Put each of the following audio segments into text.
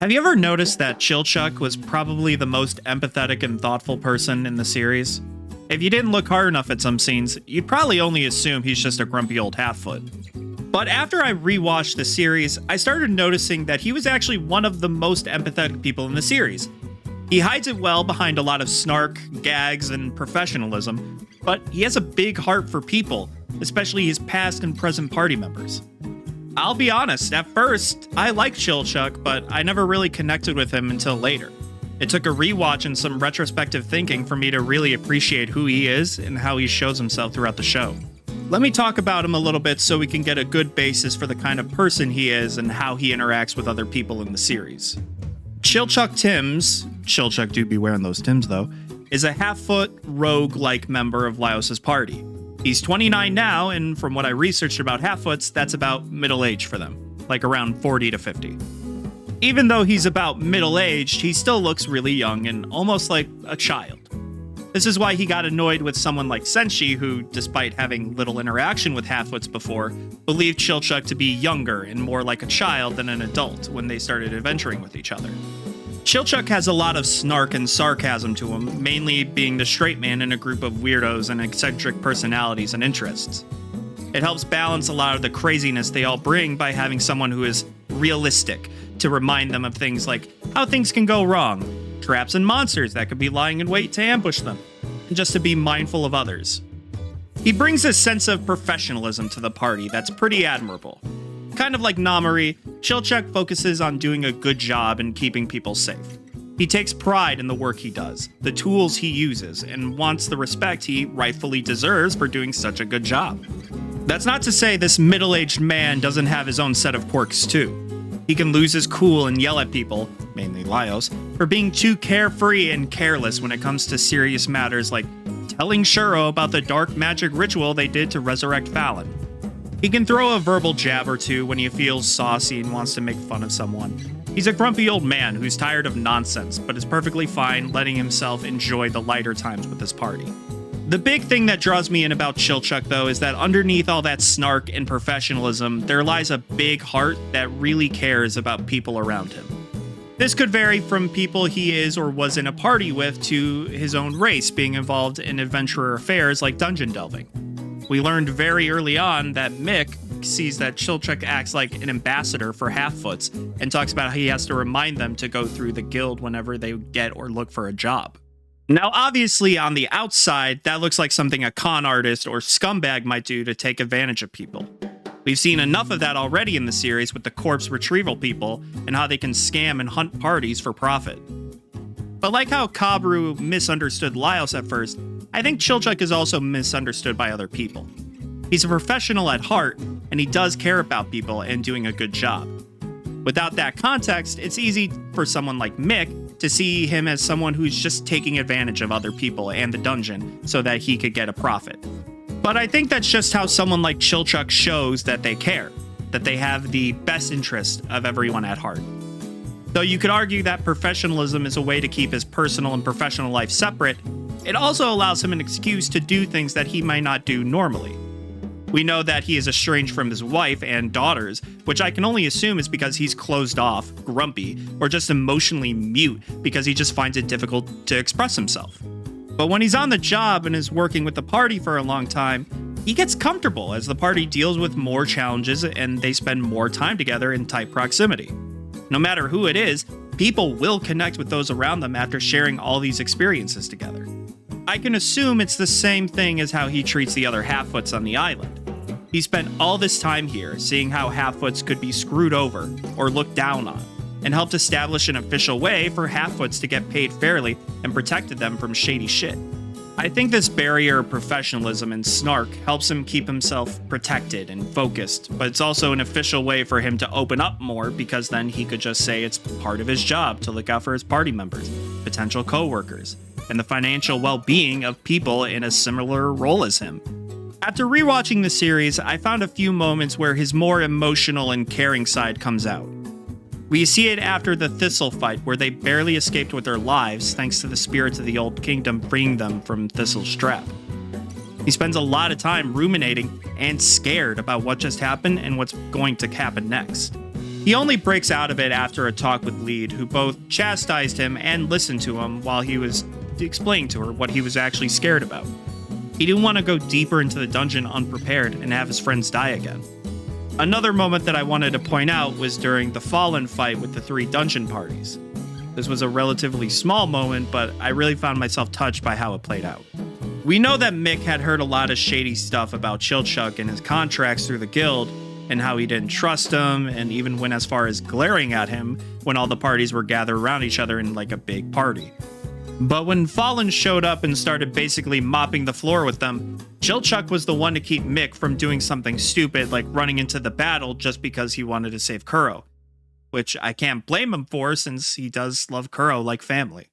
Have you ever noticed that Chilchuck was probably the most empathetic and thoughtful person in the series? If you didn't look hard enough at some scenes, you'd probably only assume he's just a grumpy old half-foot. But after I rewatched the series, I started noticing that he was actually one of the most empathetic people in the series. He hides it well behind a lot of snark, gags, and professionalism, but he has a big heart for people, especially his past and present party members. I'll be honest, at first, I liked Chilchuck, but I never really connected with him until later. It took a rewatch and some retrospective thinking for me to really appreciate who he is and how he shows himself throughout the show. Let me talk about him a little bit so we can get a good basis for the kind of person he is and how he interacts with other people in the series. Chilchuck Tims, Chilchuck do be wearing those Tims though, is a half-foot, rogue-like member of Laios's party. He's 29 now, and from what I researched about half-foots, that's about middle age for them, like around 40 to 50. Even though he's about middle-aged, he still looks really young and almost like a child. This is why he got annoyed with someone like Senshi, who, despite having little interaction with half-foots before, believed Chilchuck to be younger and more like a child than an adult when they started adventuring with each other. Chilchuck has a lot of snark and sarcasm to him, mainly being the straight man in a group of weirdos and eccentric personalities and interests. It helps balance a lot of the craziness they all bring by having someone who is realistic to remind them of things like how things can go wrong, traps and monsters that could be lying in wait to ambush them, and just to be mindful of others. He brings a sense of professionalism to the party that's pretty admirable. Kind of like Namori, Chilchuck focuses on doing a good job and keeping people safe. He takes pride in the work he does, the tools he uses, and wants the respect he rightfully deserves for doing such a good job. That's not to say this middle-aged man doesn't have his own set of quirks too. He can lose his cool and yell at people, mainly Laios, for being too carefree and careless when it comes to serious matters like telling Shuro about the dark magic ritual they did to resurrect Fallon. He can throw a verbal jab or two when he feels saucy and wants to make fun of someone. He's a grumpy old man who's tired of nonsense, but is perfectly fine letting himself enjoy the lighter times with his party. The big thing that draws me in about Chilchuck, though, is that underneath all that snark and professionalism, there lies a big heart that really cares about people around him. This could vary from people he is or was in a party with to his own race being involved in adventurer affairs like dungeon delving. We learned very early on that Mick sees that Chilchuck acts like an ambassador for half-foots and talks about how he has to remind them to go through the guild whenever they get or look for a job. Now, obviously, on the outside, that looks like something a con artist or scumbag might do to take advantage of people. We've seen enough of that already in the series with the corpse retrieval people and how they can scam and hunt parties for profit. But like how Kabru misunderstood Laios at first, I think Chilchuck is also misunderstood by other people. He's a professional at heart, and he does care about people and doing a good job. Without that context, it's easy for someone like Mick to see him as someone who's just taking advantage of other people and the dungeon so that he could get a profit. But I think that's just how someone like Chilchuck shows that they care, that they have the best interest of everyone at heart. Though you could argue that professionalism is a way to keep his personal and professional life separate, it also allows him an excuse to do things that he might not do normally. We know that he is estranged from his wife and daughters, which I can only assume is because he's closed off, grumpy, or just emotionally mute because he just finds it difficult to express himself. But when he's on the job and is working with the party for a long time, he gets comfortable as the party deals with more challenges and they spend more time together in tight proximity. No matter who it is, people will connect with those around them after sharing all these experiences together. I can assume it's the same thing as how he treats the other half-foots on the island. He spent all this time here seeing how half-foots could be screwed over or looked down on, and helped establish an official way for half-foots to get paid fairly and protected them from shady shit. I think this barrier of professionalism and snark helps him keep himself protected and focused, but it's also an official way for him to open up more because then he could just say it's part of his job to look out for his party members, potential co-workers, and the financial well-being of people in a similar role as him. After rewatching the series, I found a few moments where his more emotional and caring side comes out. We see it after the Thistle fight, where they barely escaped with their lives thanks to the spirits of the Old Kingdom freeing them from Thistle's trap. He spends a lot of time ruminating and scared about what just happened and what's going to happen next. He only breaks out of it after a talk with Lead, who both chastised him and listened to him while he was explaining to her what he was actually scared about. He didn't want to go deeper into the dungeon unprepared and have his friends die again. Another moment that I wanted to point out was during the Fallen fight with the 3 dungeon parties. This was a relatively small moment, but I really found myself touched by how it played out. We know that Mick had heard a lot of shady stuff about Chilchuck and his contracts through the guild, and how he didn't trust him, and even went as far as glaring at him when all the parties were gathered around each other in like a big party. But when Fallen showed up and started basically mopping the floor with them, Chilchuck was the one to keep Mick from doing something stupid like running into the battle just because he wanted to save Kuro. Which I can't blame him for, since he does love Kuro like family.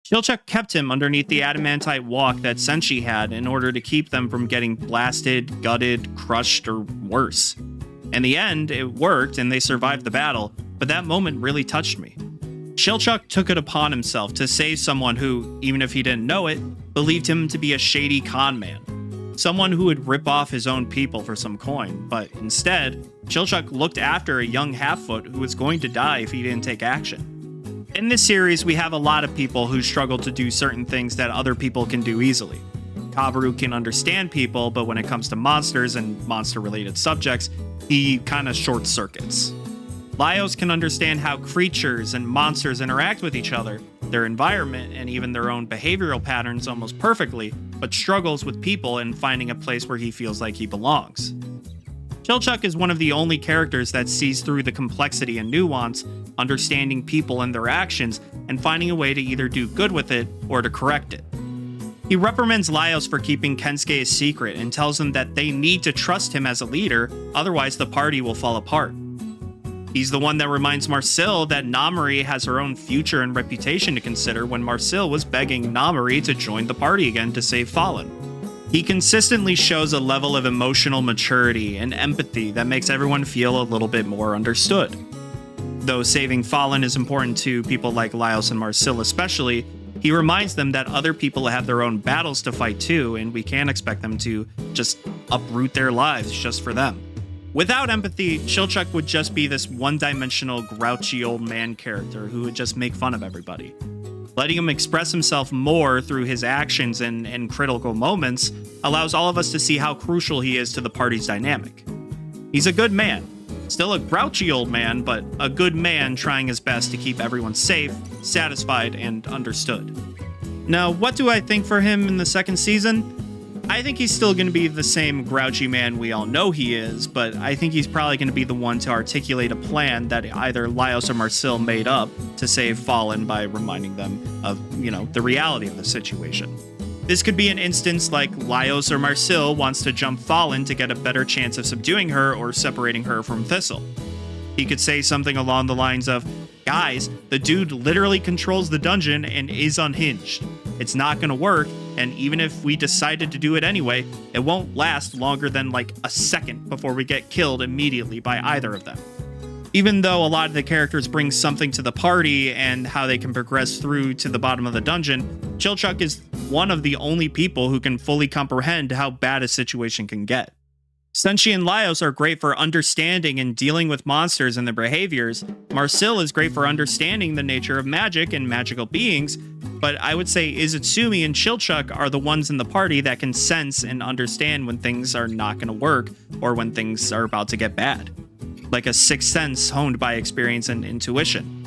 Chilchuck kept him underneath the adamantite walk that Senshi had in order to keep them from getting blasted, gutted, crushed, or worse. In the end, it worked and they survived the battle, but that moment really touched me. Chilchuck took it upon himself to save someone who, even if he didn't know it, believed him to be a shady con man. Someone who would rip off his own people for some coin, but instead, Chilchuck looked after a young half-foot who was going to die if he didn't take action. In this series, we have a lot of people who struggle to do certain things that other people can do easily. Kabaru can understand people, but when it comes to monsters and monster-related subjects, he kinda short-circuits. Laios can understand how creatures and monsters interact with each other, their environment, and even their own behavioral patterns almost perfectly, but struggles with people and finding a place where he feels like he belongs. Chilchuck is one of the only characters that sees through the complexity and nuance, understanding people and their actions, and finding a way to either do good with it or to correct it. He reprimands Laios for keeping Kensuke a secret and tells them that they need to trust him as a leader, otherwise the party will fall apart. He's the one that reminds Marcille that Namori has her own future and reputation to consider when Marcille was begging Namori to join the party again to save Fallen. He consistently shows a level of emotional maturity and empathy that makes everyone feel a little bit more understood. Though saving Fallen is important to people like Laios and Marcille especially, he reminds them that other people have their own battles to fight too, and we can't expect them to just uproot their lives just for them. Without empathy, Chilchuck would just be this one-dimensional, grouchy old man character who would just make fun of everybody. Letting him express himself more through his actions and critical moments allows all of us to see how crucial he is to the party's dynamic. He's a good man. Still a grouchy old man, but a good man trying his best to keep everyone safe, satisfied, and understood. Now, what do I think for him in the second season? I think he's still going to be the same grouchy man we all know he is, but I think he's probably going to be the one to articulate a plan that either Laios or Marcille made up to save Fallen by reminding them of, the reality of the situation. This could be an instance like Laios or Marcille wants to jump Fallen to get a better chance of subduing her or separating her from Thistle. He could say something along the lines of, "Guys, the dude literally controls the dungeon and is unhinged. It's not going to work, and even if we decided to do it anyway, it won't last longer than like a second before we get killed immediately by either of them." Even though a lot of the characters bring something to the party and how they can progress through to the bottom of the dungeon, Chilchuck is one of the only people who can fully comprehend how bad a situation can get. Senshi and Laios are great for understanding and dealing with monsters and their behaviors. Marcille is great for understanding the nature of magic and magical beings, but I would say Izutsumi and Chilchuck are the ones in the party that can sense and understand when things are not going to work or when things are about to get bad. Like a sixth sense honed by experience and intuition.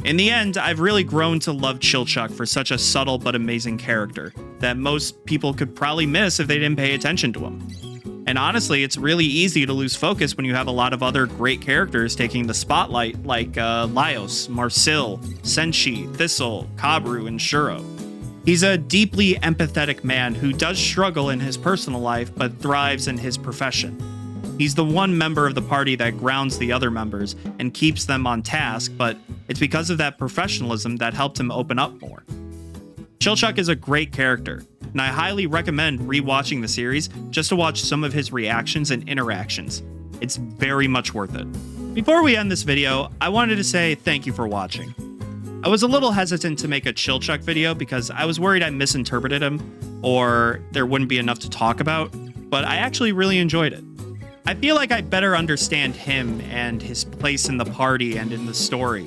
In the end, I've really grown to love Chilchuck for such a subtle but amazing character that most people could probably miss if they didn't pay attention to him. And honestly, it's really easy to lose focus when you have a lot of other great characters taking the spotlight, like Laios, Marcille, Senshi, Thistle, Kabaru, and Shuro. He's a deeply empathetic man who does struggle in his personal life, but thrives in his profession. He's the one member of the party that grounds the other members and keeps them on task, but it's because of that professionalism that helped him open up more. Chilchuck is a great character, and I highly recommend rewatching the series just to watch some of his reactions and interactions. It's very much worth it. Before we end this video, I wanted to say thank you for watching. I was a little hesitant to make a Chilchuck video because I was worried I misinterpreted him or there wouldn't be enough to talk about, but I actually really enjoyed it. I feel like I better understand him and his place in the party and in the story.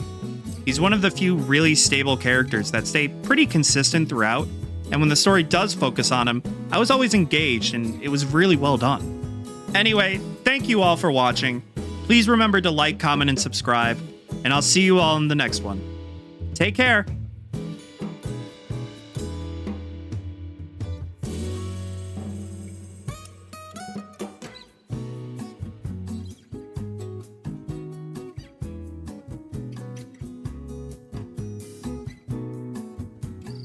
He's one of the few really stable characters that stay pretty consistent throughout, and when the story does focus on him, I was always engaged and it was really well done. Anyway, thank you all for watching. Please remember to like, comment, and subscribe, and I'll see you all in the next one. Take care!